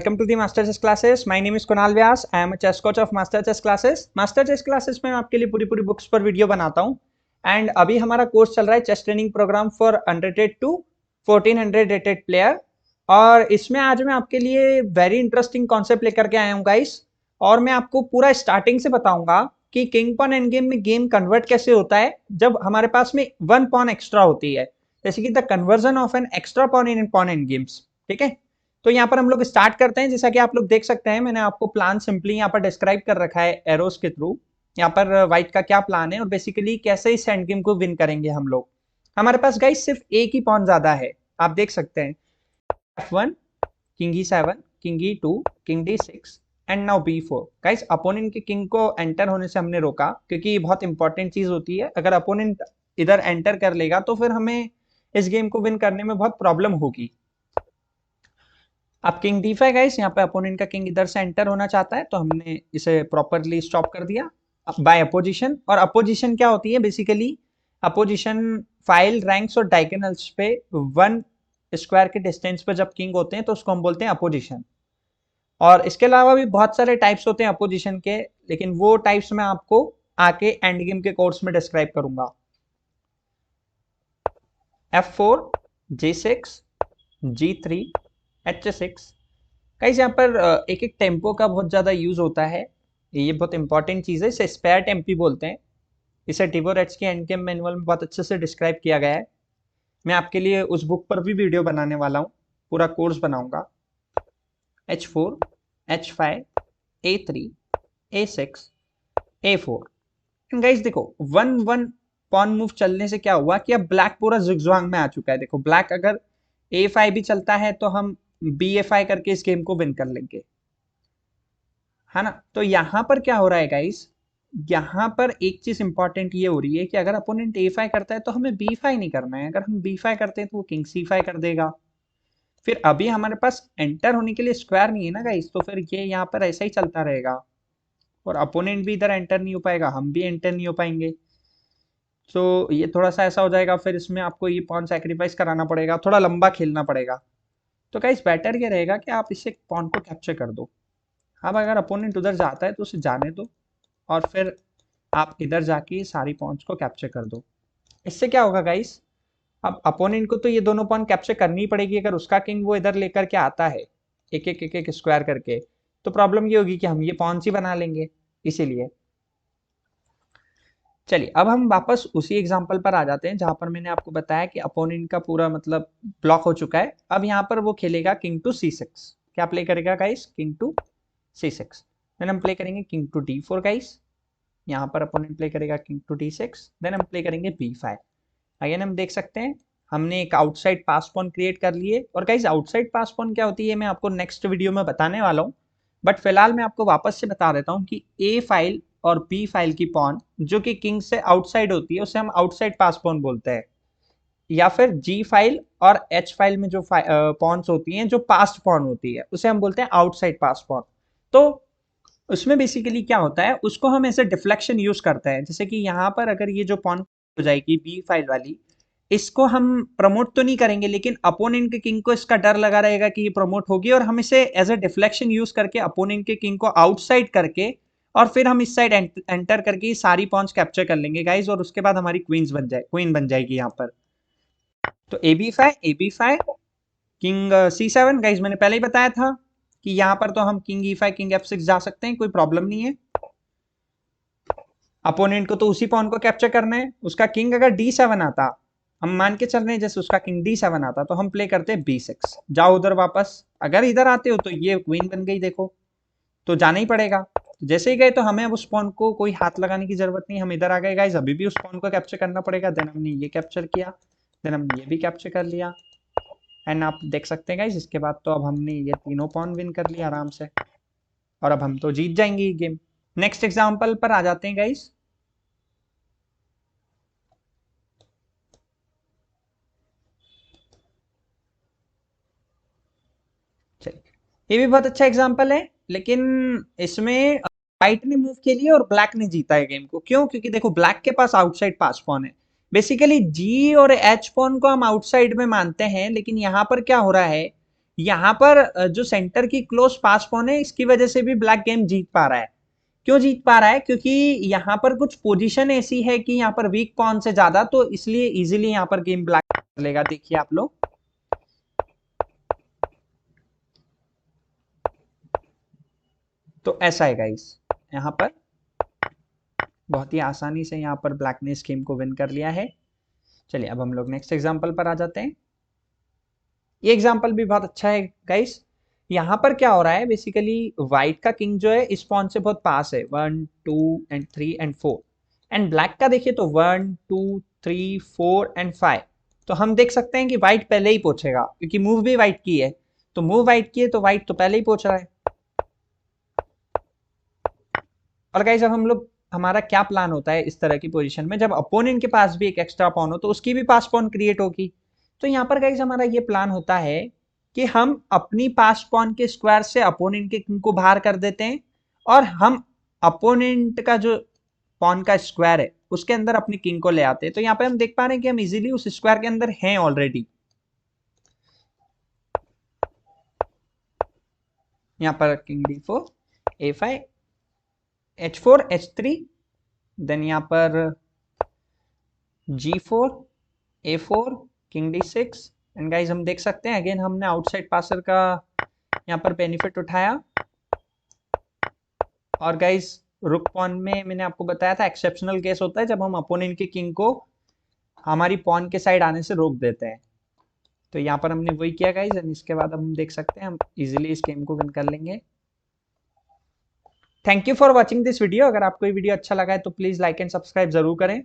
welcome to the Master Chess classes. My name is Kunal Vyas. I am a chess coach of Master Chess classes. Master Chess classes में मैं आपके लिए पूरी books पर video बनाता हूँ and अभी हमारा कोर्स चल रहा है chess training programme for unrated to 1400 rated player. और इसमें आज मैं आपके लिए वेरी इंटरेस्टिंग कॉन्सेप्ट लेकर के आया हूँ गाइस, और मैं आपको पूरा स्टार्टिंग से बताऊंगा कि किंग पॉन एंड गेम में गेम कन्वर्ट कैसे होता है जब हमारे पास में वन पॉन एक्स्ट्रा होती है, जैसे कि the conversion of an extra pawn in pawn endgames. ठीक है, तो यहाँ पर हम लोग स्टार्ट करते हैं। जैसा कि आप लोग देख सकते हैं, मैंने आपको प्लान सिंपली यहाँ पर डिस्क्राइब कर रखा है एरोस के थ्रू। यहाँ पर व्हाइट का क्या प्लान है और बेसिकली कैसे इस एंड गेम को विन करेंगे हम लोग। हमारे पास गाइस सिर्फ एक ही पॉन ज्यादा है, आप देख सकते हैं F1, king E7, king E2, king D6 and now B4। Guys opponent के किंग को एंटर होने से हमने रोका क्योंकि ये बहुत इंपॉर्टेंट चीज होती है। अगर अपोनेंट इधर एंटर कर लेगा तो फिर हमें इस गेम को विन करने में बहुत प्रॉब्लम होगी। अब किंग D5 गाइस, यहाँ पे अपोनेंट का किंग इधर से एंटर होना चाहता है तो हमने इसे प्रॉपरली स्टॉप कर दिया बाय अपोजिशन। और अपोजिशन क्या होती है, बेसिकली अपोजिशन फाइल रैंक्स और डायगोनल्स पे 1 स्क्वायर के डिस्टेंस पे जब किंग होते हैं तो उसको हम बोलते हैं अपोजिशन। और इसके अलावा भी बहुत सारे टाइप्स होते हैं अपोजिशन के, लेकिन वो टाइप्स मैं आपको आके एंड गेम के कोर्स में डिस्क्राइब करूंगा। F4, G6, G3, H6। Guys यहाँ पर एक एक टेम्पो का बहुत ज़्यादा यूज होता है, ये बहुत इंपॉर्टेंट चीज़ है। इसे स्पेयर टेम्पी बोलते हैं। इसे टिबोरेट्स के एंड गेम मैनुअल में बहुत अच्छे से डिस्क्राइब किया गया है। मैं आपके लिए उस बुक पर भी वीडियो बनाने वाला हूँ, पूरा कोर्स बनाऊंगा। H4, H5, A3, A6, A4। Guys देखो 1-1 पॉन मूव चलने से क्या हुआ कि अब ब्लैक पूरा जिगजैग में आ चुका है। देखो ब्लैक अगर A5 भी चलता है तो हम BA5 करके इस गेम को विन कर लेंगे, है ना। तो यहाँ पर क्या हो रहा है गाइस, यहाँ पर एक चीज इंपॉर्टेंट ये हो रही है कि अगर अपोनेंट A5 करता है तो हमें B5 नहीं करना है। अगर हम B5 करते हैं तो वो किंग C5 कर देगा। फिर अभी हमारे पास एंटर होने के लिए स्क्वायर नहीं है ना गाइस, तो फिर ये यहाँ पर ऐसा ही चलता रहेगा और अपोनेंट भी इधर एंटर नहीं हो पाएगा, हम भी एंटर नहीं हो पाएंगे। तो ये थोड़ा सा ऐसा हो जाएगा। फिर इसमें आपको ये पॉन सैक्रिफाइस कराना पड़ेगा, थोड़ा लंबा खेलना पड़ेगा। तो गाइस बेटर ये रहेगा कि आप इसे पॉन को कैप्चर कर दो। अब अगर अपोनेंट उधर जाता है तो उसे जाने दो और फिर आप इधर जाके सारी पॉन्स को कैप्चर कर दो। इससे क्या होगा गाइस, अब अपोनेंट को तो ये दोनों पॉन कैप्चर करनी पड़ेगी। अगर उसका किंग वो इधर लेकर के आता है एक एक स्क्वायर करके, तो प्रॉब्लम ये होगी कि हम ये पॉन्स ही बना लेंगे। इसीलिए चलिए अब हम वापस उसी एग्जांपल पर आ जाते हैं जहां पर मैंने आपको बताया कि अपोनेंट का पूरा मतलब ब्लॉक हो चुका है। अब यहाँ पर वो खेलेगा किंग टू C6। क्या प्ले करेगा guys, king to C6। Then हम प्ले करेंगे किंग टू D4 गाइस। यहाँ पर अपोनेंट प्ले करेगा किंग टू D6। देन हम प्ले करेंगे B5। अगेन हम देख सकते हैं हमने एक आउटसाइड पास पॉन क्रिएट कर लिए। और गाइस आउटसाइड पास पॉन क्या होती है मैं आपको नेक्स्ट वीडियो में बताने वाला हूँ, बट फिलहाल मैं आपको वापस से बता देता हूँ कि A फाइल और B फाइल की पॉन जो कि किंग से आउटसाइड होती है उसे हम आउटसाइड पास पॉन बोलते हैं, या फिर G फाइल और H फाइल में जो पॉन्स होती हैं जो पास्ट पॉन होती है उसे हम बोलते हैं आउटसाइड पास पॉन। तो उसमें बेसिकली क्या होता है, उसको हम ऐसे डिफ्लेक्शन यूज करते हैं। जैसे कि यहाँ पर अगर ये जो पॉन हो जाएगी B फाइल वाली, इसको हम प्रमोट तो नहीं करेंगे, लेकिन अपोनेंट के किंग को इसका डर लगा रहेगा कि ये प्रमोट होगी और हम इसे एज ए डिफ्लेक्शन यूज करके अपोनेंट के किंग को आउटसाइड करके और फिर हम इस साइड एंटर करके सारी पॉन्स कैप्चर कर लेंगे गाइस, और उसके बाद हमारी क्वीन बन जाएगी यहाँ पर। तो AB5 किंग C7 गाइस, मैंने पहले ही बताया था कि यहाँ पर तो हम किंग E5 किंग F6 जा सकते हैं, कोई प्रॉब्लम नहीं है। अपोनेंट को तो उसी पॉन को कैप्चर करना है। उसका किंग अगर D7 आता, हम मान के चल रहे हैं जैसे उसका किंग D7 आता, तो हम प्ले करते हैं B6। जाओ उधर वापस। अगर इधर आते हो तो ये क्वीन बन गई, देखो तो जाना ही पड़ेगा। तो जैसे ही गए तो हमें अब उस पॉन को कोई हाथ लगाने की जरूरत नहीं, हम इधर आ गए गाइस, अभी भी उस पॉन को कैप्चर करना पड़ेगा। देन हमने ये कैप्चर किया, देन हमने ये भी कैप्चर कर लिया एंड आप देख सकते हैं गाइस इसके बाद तो अब हमने ये तीनों पॉन विन कर लिया आराम से, और अब हम तो जीत जाएंगे ये गेम। नेक्स्ट एग्जांपल पर आ जाते हैं गाइस। चलिए ये भी बहुत अच्छा एग्जांपल है, लेकिन इसमें व्हाइट ने मूव के लिए और ब्लैक ने जीता है गेम को। क्यों? क्योंकि देखो ब्लैक के पास आउटसाइड पास पॉन है। बेसिकली जी और एच पॉन को हम आउटसाइड में मानते हैं, लेकिन यहाँ पर क्या हो रहा है, यहाँ पर जो सेंटर की क्लोज पास पॉन है, इसकी वजह से भी ब्लैक गेम जीत पा रहा है। क्यों जीत पा रहा है? क्योंकि यहाँ पर कुछ पोजीशन ऐसी है कि यहाँ पर वीक पॉन से ज्यादा, तो इसलिए इजीली यहाँ पर गेम ब्लैक कर लेगा। देखिए आप लोग, तो ऐसा है गाइस, यहाँ पर बहुत ही आसानी से यहाँ पर ब्लैक ने इस गेम को विन कर लिया है। चलिए अब हम लोग नेक्स्ट एग्जांपल पर आ जाते हैं। ये एग्जांपल भी बहुत अच्छा है गाइस। यहाँ पर क्या हो रहा है, बेसिकली व्हाइट का किंग जो है इस पॉन से बहुत पास है, 1 2 एंड 3 एंड 4, एंड ब्लैक का देखिए तो 1 2 3 4 एंड 5। तो हम देख सकते हैं कि व्हाइट पहले ही पहुंचेगा, क्योंकि मूव भी व्हाइट की है, तो मूव व्हाइट की है तो व्हाइट तो पहले ही पहुंच रहा है। और गाइस अब हम लोग, हमारा क्या प्लान होता है इस तरह की पोजीशन में, जब अपोनेंट के पास भी एक एक्स्ट्रा पॉन हो तो उसकी भी पास पॉन क्रिएट होगी। तो यहाँ पर गाइस हमारा ये प्लान होता है कि हम अपनी पास पॉन के स्क्वायर से अपोनेंट के किंग को बाहर कर देते हैं, और हम अपोनेंट का जो पॉन का स्क्वायर है उसके अंदर अपनी किंग को ले आते हैं। तो यहाँ पे हम देख पा रहे हैं कि हम इजीली उस स्क्वायर के अंदर हैं ऑलरेडी। यहाँ पर king d4 a5 h4 h3, then यहाँ पर g4 a4 king d6, and guys हम देख सकते हैं अगेन हमने आउटसाइड पासर का यहाँ पर बेनिफिट उठाया। और गाइज रुक पॉन में मैंने आपको बताया था एक्सेप्शनल केस होता है जब हम अपोनेंट के किंग को हमारी पॉन के साइड आने से रोक देते हैं। तो यहाँ पर हमने वही किया गाइज, एंड इसके बाद हम देख सकते हैं हम इजीली इस गेम को विन कर लेंगे। Thank you for watching this video. अगर आपको ये वीडियो अच्छा लगा है तो प्लीज लाइक एंड सब्सक्राइब जरूर करें।